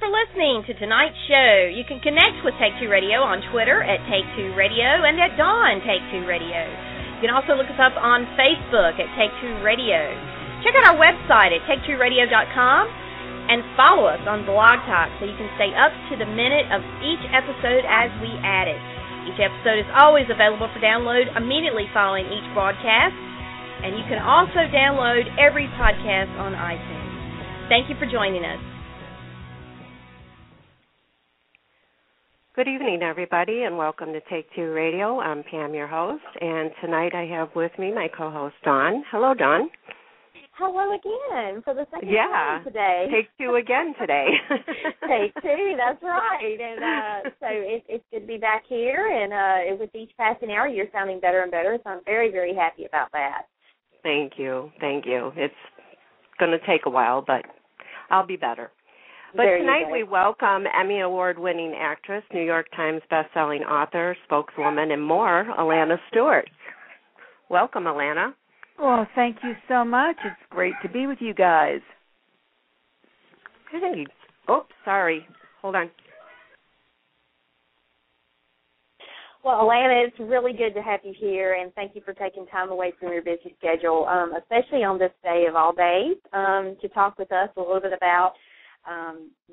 for listening to tonight's show. You can connect with Take Two Radio on Twitter at Take Two Radio and at Dawn Take Two Radio. You can also look us up on Facebook at Take Two Radio. Check out our website at taketworadio.com and follow us on Blog Talk so you can stay up to the minute of each episode as we add it. Each episode is always available for download immediately following each broadcast, and you can also download every podcast on iTunes. Thank you for joining us. Good evening, everybody, and welcome to Take Two Radio. I'm Pam, your host, and tonight I have with me my co-host, Dawn. Hello, Dawn. Hello again for the second time today. Take two again today. Take two, that's right. And so it's good to be back here, and with each passing hour, you're sounding better and better, so I'm very, very happy about that. Thank you. It's going to take a while, but I'll be better. But tonight we welcome Emmy Award-winning actress, New York Times bestselling author, spokeswoman, and more, Alana Stewart. Welcome, Alana. Well, thank you so much. It's great to be with you guys. Oops, sorry. Hold on. Well, Alana, it's really good to have you here, and thank you for taking time away from your busy schedule, especially on this day of all days, to talk with us a little bit about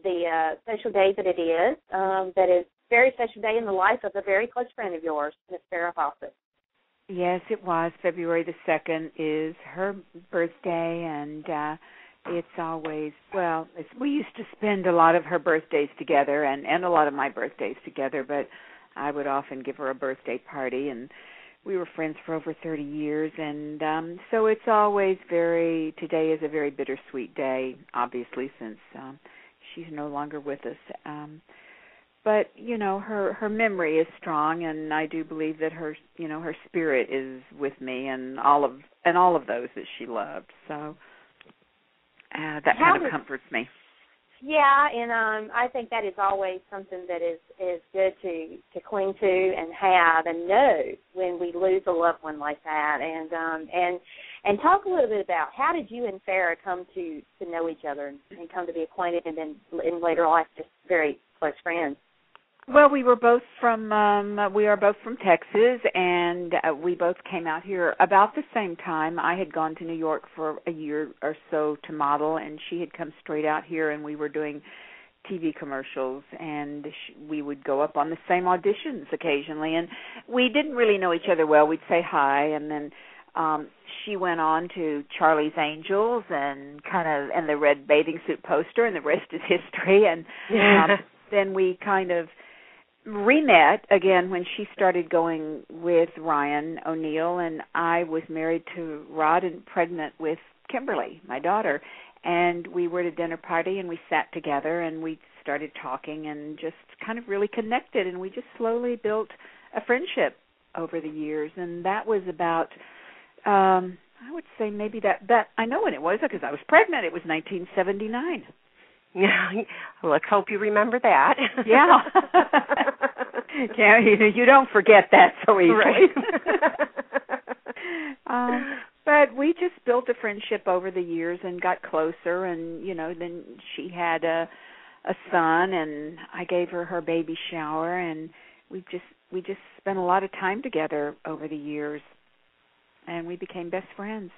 the special day that it is. That is a very special day in the life of a very close friend of yours, Miss Farrah Fawcett. Yes, it was. February the 2nd is her birthday, and it's always, we used to spend a lot of her birthdays together and a lot of my birthdays together, but I would often give her a birthday party, and we were friends for over 30 years, and so it's always today is a very bittersweet day, obviously, since she's no longer with us. But, her memory is strong, and I do believe that her spirit is with me and all of those that she loved. So that kind of comforts me. Yeah, and I think that is always something that is good to cling to and have and know when we lose a loved one like that. And talk a little bit about how did you and Farrah come to know each other and come to be acquainted, and then in later life just very close friends. Well, we are both from Texas, and we both came out here about the same time. I had gone to New York for a year or so to model, and she had come straight out here, and we were doing TV commercials, and we would go up on the same auditions occasionally, and we didn't really know each other well. We'd say hi, and then she went on to Charlie's Angels and the red bathing suit poster, and the rest is history, and then we kind of re-met again when she started going with Ryan O'Neal, and I was married to Rod and pregnant with Kimberly, my daughter, and we were at a dinner party, and we sat together, and we started talking and just kind of really connected, and we just slowly built a friendship over the years, and that was about, I would say maybe that I know when it was because I was pregnant. It was 1979. Yeah, let's hope you remember that. Yeah. You don't forget that so easily. Right. But we just built a friendship over the years and got closer, and, then she had a son, and I gave her her baby shower, and we just spent a lot of time together over the years, and we became best friends.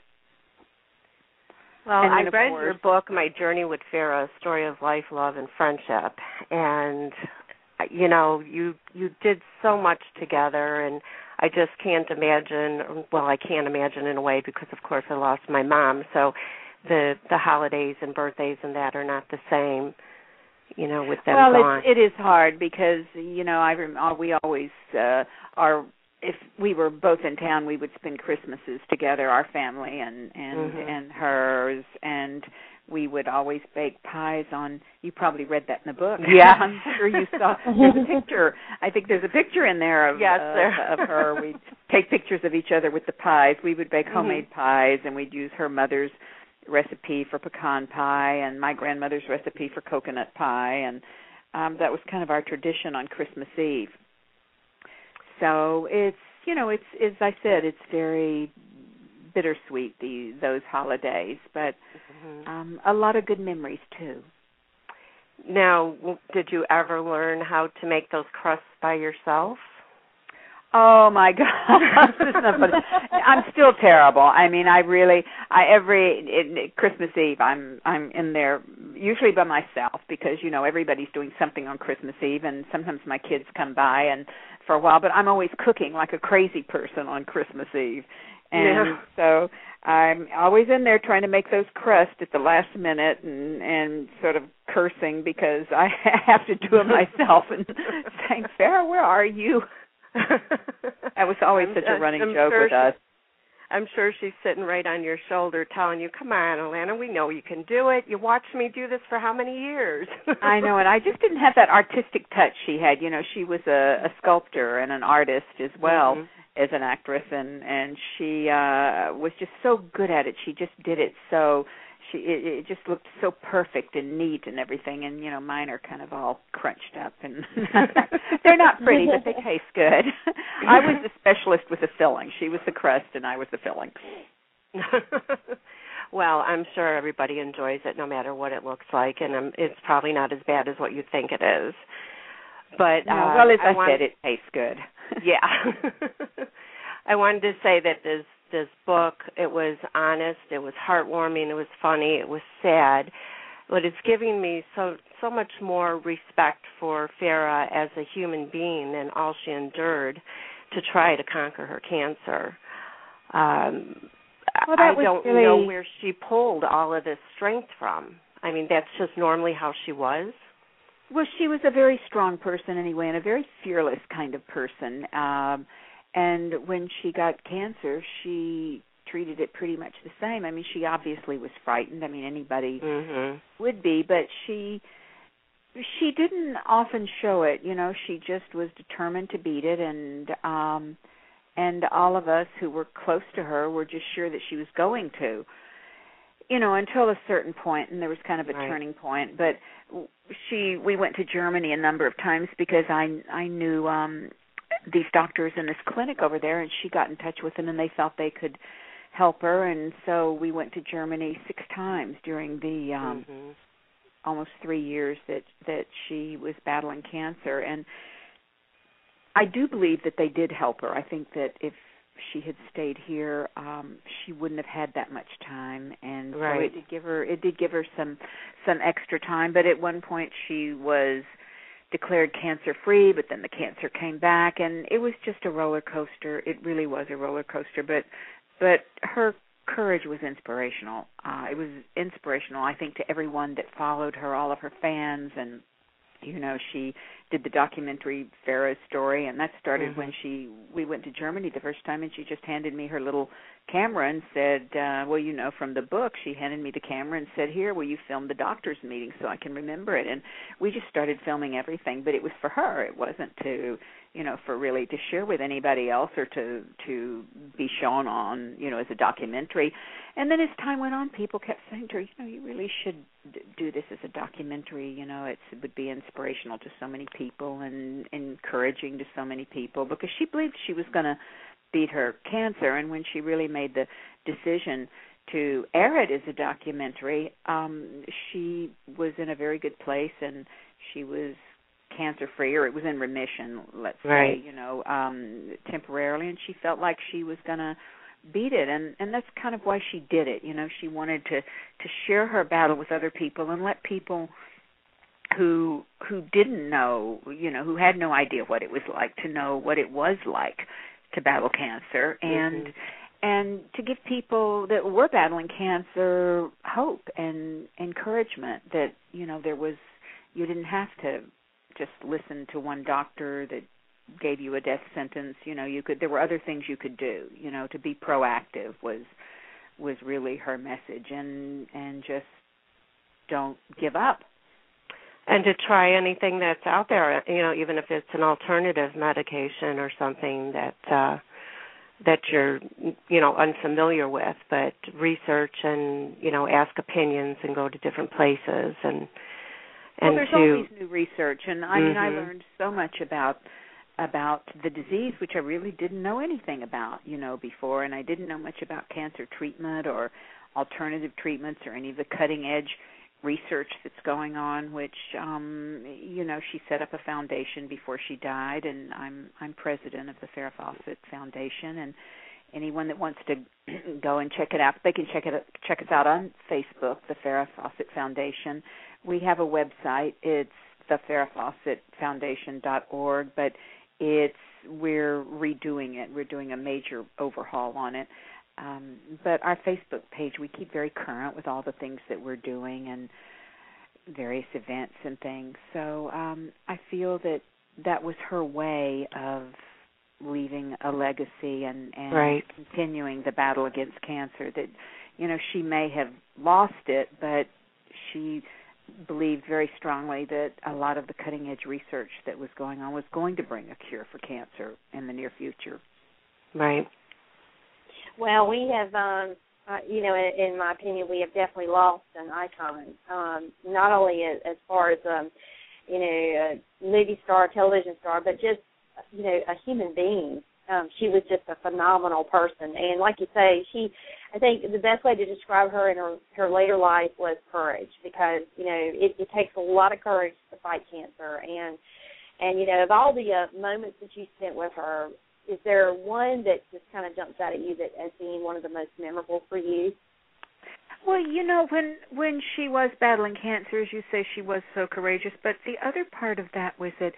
Well, I read your book, My Journey with Farrah, A Story of Life, Love, and Friendship, and, you did so much together, and I just can't imagine, I can't imagine in a way because, of course, I lost my mom, so the holidays and birthdays and that are not the same, with them gone. Well, it is hard because, we always are. If we were both in town, we would spend Christmases together, our family and hers, and we would always bake pies on. You probably read that in the book. Yeah, I'm sure you saw. There's a picture. I think there's a picture in there of her. We'd take pictures of each other with the pies. We would bake homemade pies, and we'd use her mother's recipe for pecan pie and my grandmother's recipe for coconut pie, and that was kind of our tradition on Christmas Eve. So it's, as I said, it's very bittersweet, those holidays, but a lot of good memories, too. Now, did you ever learn how to make those crusts by yourself? Oh my God, this is not funny. I'm still terrible. I mean, every Christmas Eve, I'm in there usually by myself because everybody's doing something on Christmas Eve, and sometimes my kids come by and for a while. But I'm always cooking like a crazy person on Christmas Eve, and so I'm always in there trying to make those crusts at the last minute and sort of cursing because I have to do it myself and saying, Farrah, where are you? That was always such a running joke with us. I'm sure she's sitting right on your shoulder telling you, come on, Alana, we know you can do it. You watched me do this for how many years? I know, and I just didn't have that artistic touch she had. She was a sculptor and an artist as well as an actress, and she was just so good at it. She just did it so... It just looked so perfect and neat and everything, and mine are kind of all crunched up, and they're not pretty, but they taste good. I was the specialist with the filling. She was the crust, and I was the filling. Well, I'm sure everybody enjoys it, no matter what it looks like, and it's probably not as bad as what you think it is. But well, as I said, it tastes good. Yeah. I wanted to say that this book, it was honest, it was heartwarming, it was funny, it was sad, but it's giving me so much more respect for Farrah as a human being and all she endured to try to conquer her cancer. I don't know where she pulled all of this strength from. I mean, that's just normally how she was. Well, she was a very strong person anyway, and a very fearless kind of person. And when she got cancer, she treated it pretty much the same. I mean, she obviously was frightened. I mean, anybody would be, but she didn't often show it. She just was determined to beat it, and all of us who were close to her were just sure that she was going to. Until a certain point, and there was kind of a turning point. But we went to Germany a number of times because I knew these doctors in this clinic over there, and she got in touch with them, and they felt they could help her, and so we went to Germany 6 times during the almost 3 years that she was battling cancer, and I do believe that they did help her. I think that if she had stayed here, she wouldn't have had that much time, and so it did give her some extra time. But at one point, she was declared cancer-free, but then the cancer came back, and it was just a roller coaster. It really was a roller coaster, but her courage was inspirational. It was inspirational, I think, to everyone that followed her, all of her fans, and she did the documentary Farrahs-story, and that started when we went to Germany the first time, and she just handed me her little camera and said, from the book, she handed me the camera and said, here, will you film the doctor's meeting so I can remember it? And we just started filming everything, but it was for her. It wasn't to, for really to share with anybody else or to be shown on, as a documentary. And then as time went on, people kept saying to her, you really should do this as a documentary. It would be inspirational to so many people and encouraging to so many people, because she believed she was going to beat her cancer. And when she really made the decision to air it as a documentary, she was in a very good place, and she was cancer-free, or it was in remission, let's say, temporarily, and she felt like she was going to beat it, and that's kind of why she did it. She wanted to share her battle with other people and let people who didn't know, who had no idea what it was like, to know what it was like to battle cancer, and to give people that were battling cancer hope and encouragement that, you didn't have to just listen to one doctor that gave you a death sentence. There were other things you could do. To be proactive was really her message, and just don't give up. And to try anything that's out there, even if it's an alternative medication or something that you're, unfamiliar with, but research and, ask opinions and go to different places and there's always new research, and I mean, I learned so much about the disease, which I really didn't know anything about, before, and I didn't know much about cancer treatment or alternative treatments or any of the cutting edge research that's going on, which she set up a foundation before she died, and I'm president of the Farrah Fawcett Foundation, and anyone that wants to go and check it out, they can check us out on Facebook, the Farrah Fawcett Foundation. We have a website. It's thefarrahs-story.org, but we're redoing it. We're doing a major overhaul on it. But our Facebook page, we keep very current with all the things that we're doing and various events and things. So I feel that was her way of leaving a legacy and right. continuing the battle against cancer. That, she may have lost it, but she believed very strongly that a lot of the cutting-edge research that was going on was going to bring a cure for cancer in the near future. Right. Well, we have, in my opinion, we have definitely lost an icon, not only as far as, a movie star, television star, but just, a human being. She was just a phenomenal person. And like you say, I think the best way to describe her in her later life was courage, because, it takes a lot of courage to fight cancer. And of all the moments that you spent with her, is there one that just kind of jumps out at you that as being one of the most memorable for you? Well, when she was battling cancer, as you say, she was so courageous. But the other part of that was that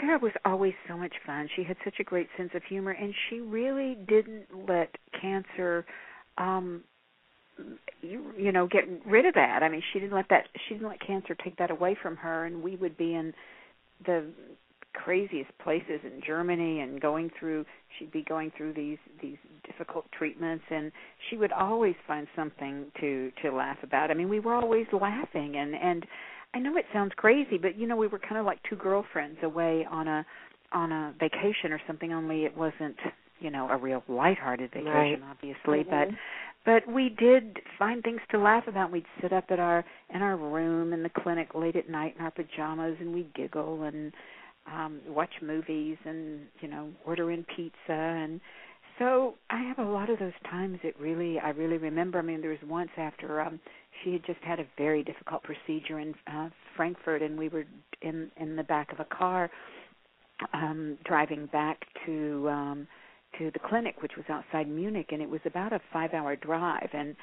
Farrah was always so much fun. She had such a great sense of humor, and she really didn't let cancer, get rid of that. I mean, she didn't let cancer take that away from her, and we would be in the craziest places in Germany and she'd be going through these difficult treatments, and she would always find something to laugh about. I mean, we were always laughing, and I know it sounds crazy, but we were kind of like two girlfriends away on a vacation or something, only it wasn't a real lighthearted vacation, right. obviously, Mm-hmm. but we did find things to laugh about. We'd sit up in our room in the clinic late at night in our pajamas, and we'd giggle and watch movies and, order in pizza. And so I have a lot of those times I really remember. I mean, there was once after she had just had a very difficult procedure in Frankfurt, and we were in the back of a car driving back to the clinic, which was outside Munich, and it was about a 5-hour drive, and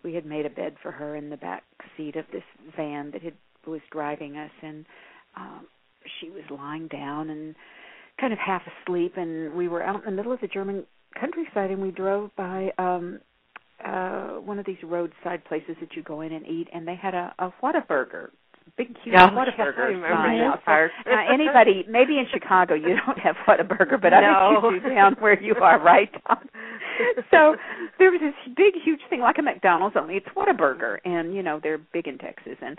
we had made a bed for her in the back seat of this van that was driving us, and she was lying down and kind of half asleep, and we were out in the middle of the German countryside, and we drove by one of these roadside places that you go in and eat, and they had a Whataburger, big, huge Whataburger. I remember that part. Anybody, maybe in Chicago you don't have Whataburger, but I bet you do down where you are, right, Tom? So there was this big, huge thing like a McDonald's, only it's Whataburger, and, they're big in Texas. And